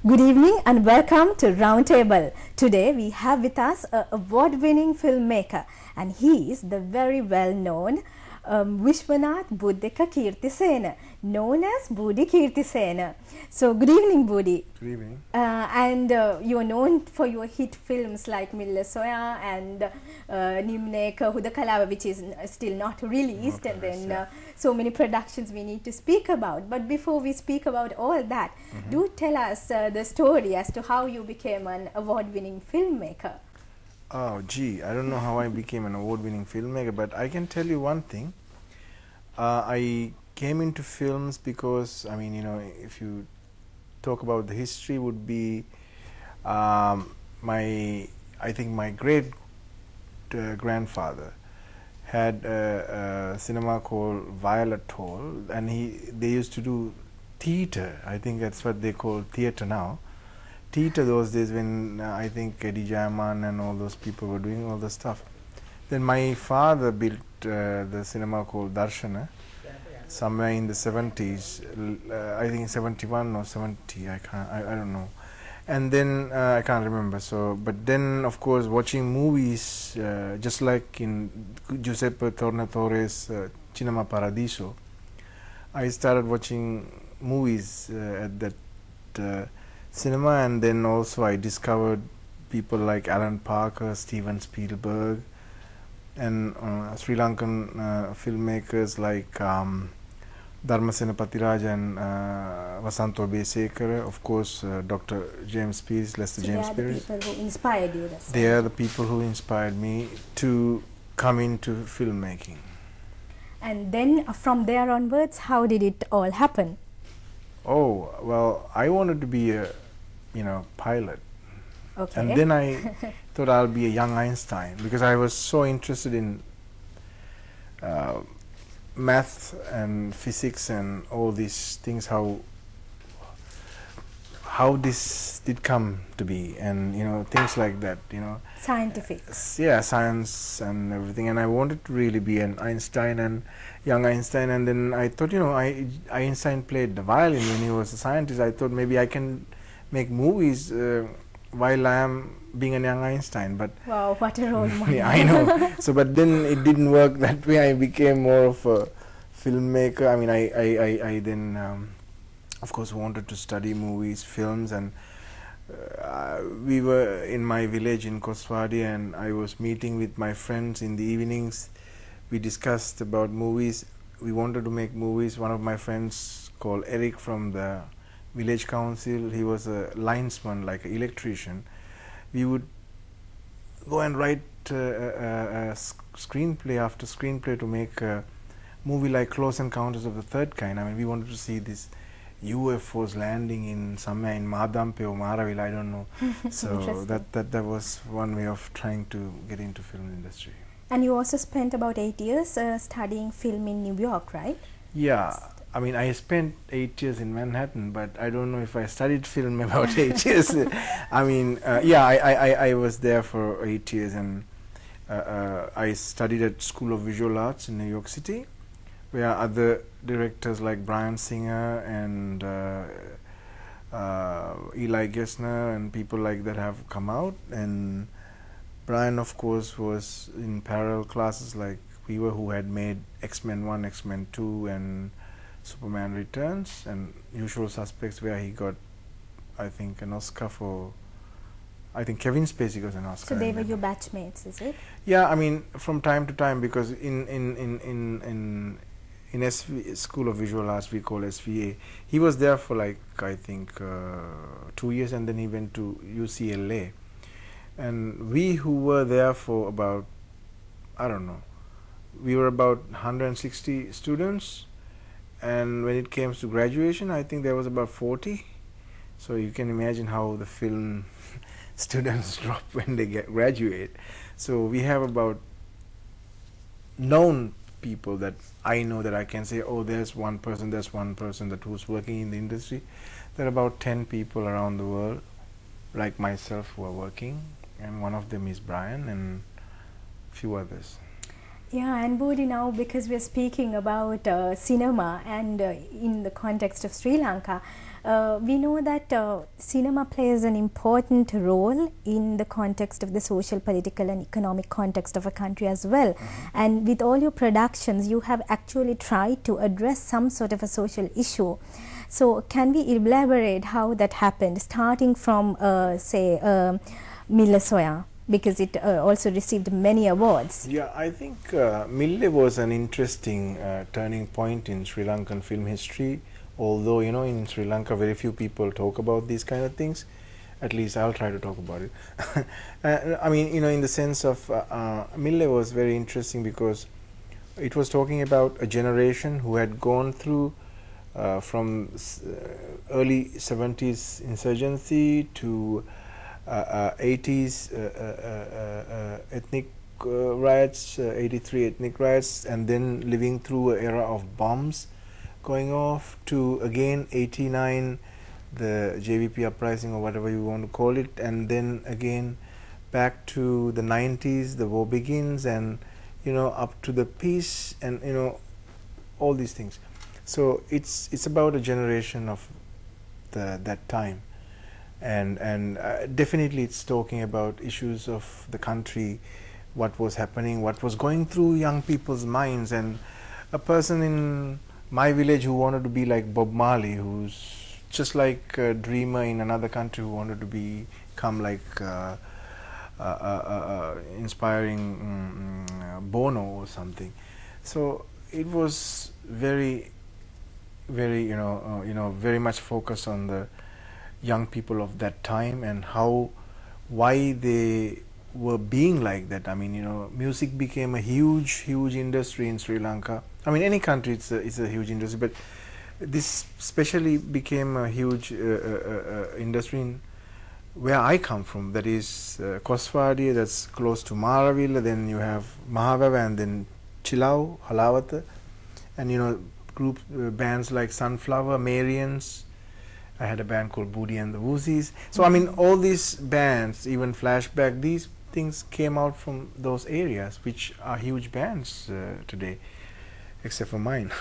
Good evening and welcome to Roundtable. Today we have with us an award-winning filmmaker, and he is the very well-known Vishwanath Buddhika Keerthisena, known as Boodi Keerthisena. So good evening, Boodi. Good evening. And you are known for your hit films like Milla Soya and Nimneka Hudakalawa, which is still not released, and then so many productions we need to speak about. But before we speak about all that, do tell us the story as to how you became an award-winning filmmaker. Oh, gee, I don't know how I became an award-winning filmmaker, but I can tell you one thing. I came into films because, I mean, you know, if you talk about the history, would be I think my great grandfather had a cinema called Violet Hall, and they used to do theatre. I think that's what they call theatre now. Theatre those days when I think Eddie Jaman and all those people were doing all the stuff. Then my father built the cinema called Darshana somewhere in the 70s, I think 71 or 70, I don't know. And then I can't remember. So, but then of course watching movies, just like in Giuseppe Tornatore's Cinema Paradiso, I started watching movies at that cinema, and then also I discovered people like Alan Parker, Steven Spielberg, and Sri Lankan filmmakers like Dharmasena Pathiraja and Vasanto Abeysekera, of course Dr. James Pearce, Lester James Pearce. They are the people who inspired you. They are the people who inspired me to come into filmmaking. And then from there onwards, how did it all happen? Oh, well, I wanted to be a, pilot. Okay. And then I thought I'll be a young Einstein, because I was so interested in math and physics and all these things, how this did come to be, and things like that, Scientific. Yeah, science and everything. And I wanted to really be an Einstein and young Einstein. And then I thought, Einstein played the violin when he was a scientist. I thought maybe I can make movies while I am being a young Einstein. But wow, what a role model. Yeah, I know. So, but then it didn't work that way. I became more of a filmmaker. I mean, I then, of course, wanted to study movies, films, and we were in my village in Koswadi, and I was meeting with my friends in the evenings. We discussed about movies. We wanted to make movies. One of my friends called Eric from the village council, he was a linesman, like an electrician. We would go and write a screenplay after screenplay to make a movie like Close Encounters of the Third Kind. I mean, we wanted to see this UFOs landing in somewhere in Madampe or Maraville, I don't know. So that was one way of trying to get into film industry. And you also spent about 8 years studying film in New York, right? Yeah, I mean, I spent 8 years in Manhattan, but I don't know if I studied film about 8 years. I mean, yeah, I was there for 8 years, and I studied at School of Visual Arts in New York City, where other directors like Brian Singer and Eli Gessner and people like that have come out. And Brian, of course, was in parallel classes like we were, who had made X-Men 1, X-Men 2 and Superman Returns, and Usual Suspects, where he got, I think, an Oscar for, I think Kevin Spacey got an Oscar. So they were your batchmates, is it? Yeah, I mean, from time to time, because in SV, School of Visual Arts, we call SVA, he was there for like, I think 2 years, and then he went to UCLA. And we who were there for about, I don't know, we were about 160 students, and when it came to graduation, I think there was about 40. So you can imagine how the film students drop when they graduate. So we have about known people that I know, that I can say, oh, there's one person that who's working in the industry. There are about 10 people around the world like myself who are working, and one of them is Brian and a few others. Yeah, and Boodi, now because we're speaking about cinema and in the context of Sri Lanka, we know that cinema plays an important role in the context of the social, political and economic context of a country as well. And with all your productions, you have actually tried to address some sort of a social issue. So can we elaborate how that happened, starting from, say, Milla Soya? Because it also received many awards. Yeah, I think Mille was an interesting turning point in Sri Lankan film history. Although, you know, in Sri Lanka very few people talk about these kind of things. At least I'll try to talk about it. I mean, you know, in the sense of Mille was very interesting because it was talking about a generation who had gone through from early 70s insurgency to 80s ethnic riots, 83 ethnic riots, and then living through an era of bombs going off to again 89, the JVP uprising or whatever you want to call it, and then again back to the 90s, the war begins, and you know, up to the peace, and you know, all these things. So it's about a generation of that time. And definitely it's talking about issues of the country, what was happening, what was going through young people's minds. And a person in my village who wanted to be like Bob Marley, who's just like a dreamer in another country who wanted to become like inspiring Bono or something. So it was very you know, very much focused on the young people of that time and why they were being like that. I mean, you know, music became a huge industry in Sri Lanka. I mean, any country it's a huge industry, but this especially became a huge industry in where I come from, that is Koswadi, that's close to Maravilla. Then you have Mahavava, and then Chilau, Halawata, and you know, group bands like Sunflower, Marians. I had a band called Boodi and the Woosies. So I mean, all these bands, even Flashback, these things came out from those areas, which are huge bands today, except for mine.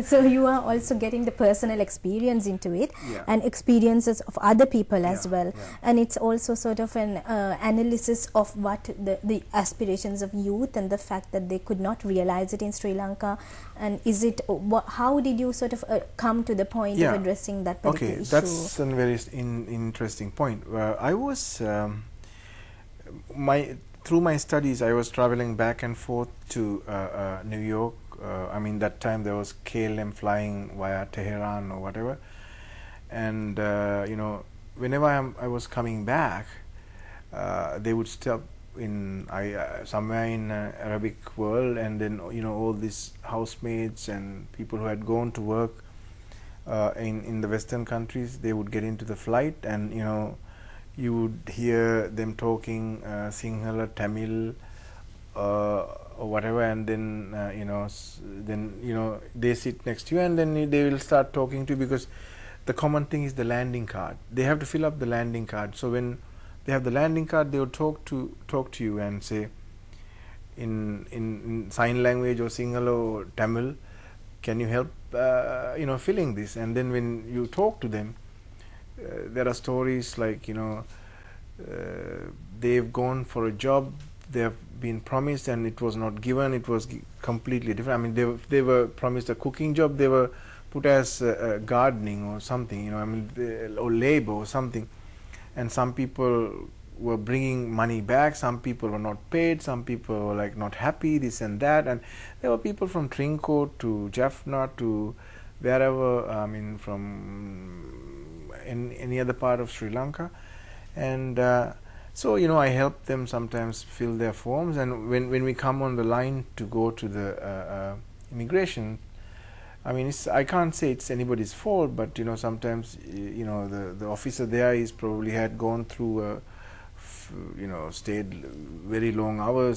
So you are also getting the personal experience into it, yeah, and experiences of other people as yeah, well. Yeah. And it's also sort of an analysis of what the aspirations of youth and the fact that they could not realize it in Sri Lanka. And is it, how did you sort of come to the point Yeah. of addressing that particular issue? That's a very interesting point. I was through my studies, I was traveling back and forth to New York. I mean, that time there was KLM flying via Tehran or whatever, and you know, whenever I was coming back, they would stop in somewhere in Arabic world, and then you know, all these housemates and people who had gone to work in the Western countries, they would get into the flight, and you know, you would hear them talking Sinhala, Tamil, or whatever, and then you know, they sit next to you, and then they will start talking to you, because the common thing is the landing card. They have to fill up the landing card. So when they have the landing card, they will talk to you and say in sign language or Sinhala or Tamil, can you help you know, filling this? And then when you talk to them, there are stories like, you know, they've gone for a job, they have been promised and it was not given, it was completely different. I mean, they were promised a cooking job, they were put as gardening or something, you know, I mean, or labor or something. And some people were bringing money back, some people were not paid, some people were like not happy, this and that. And there were people from Trincoat to Jaffna to wherever, I mean, from any other part of Sri Lanka. And so, you know, I help them sometimes fill their forms, and when we come on the line to go to the immigration, I mean, I can't say it's anybody's fault, but you know, sometimes you know, the officer there is probably had gone through you know, stayed very long hours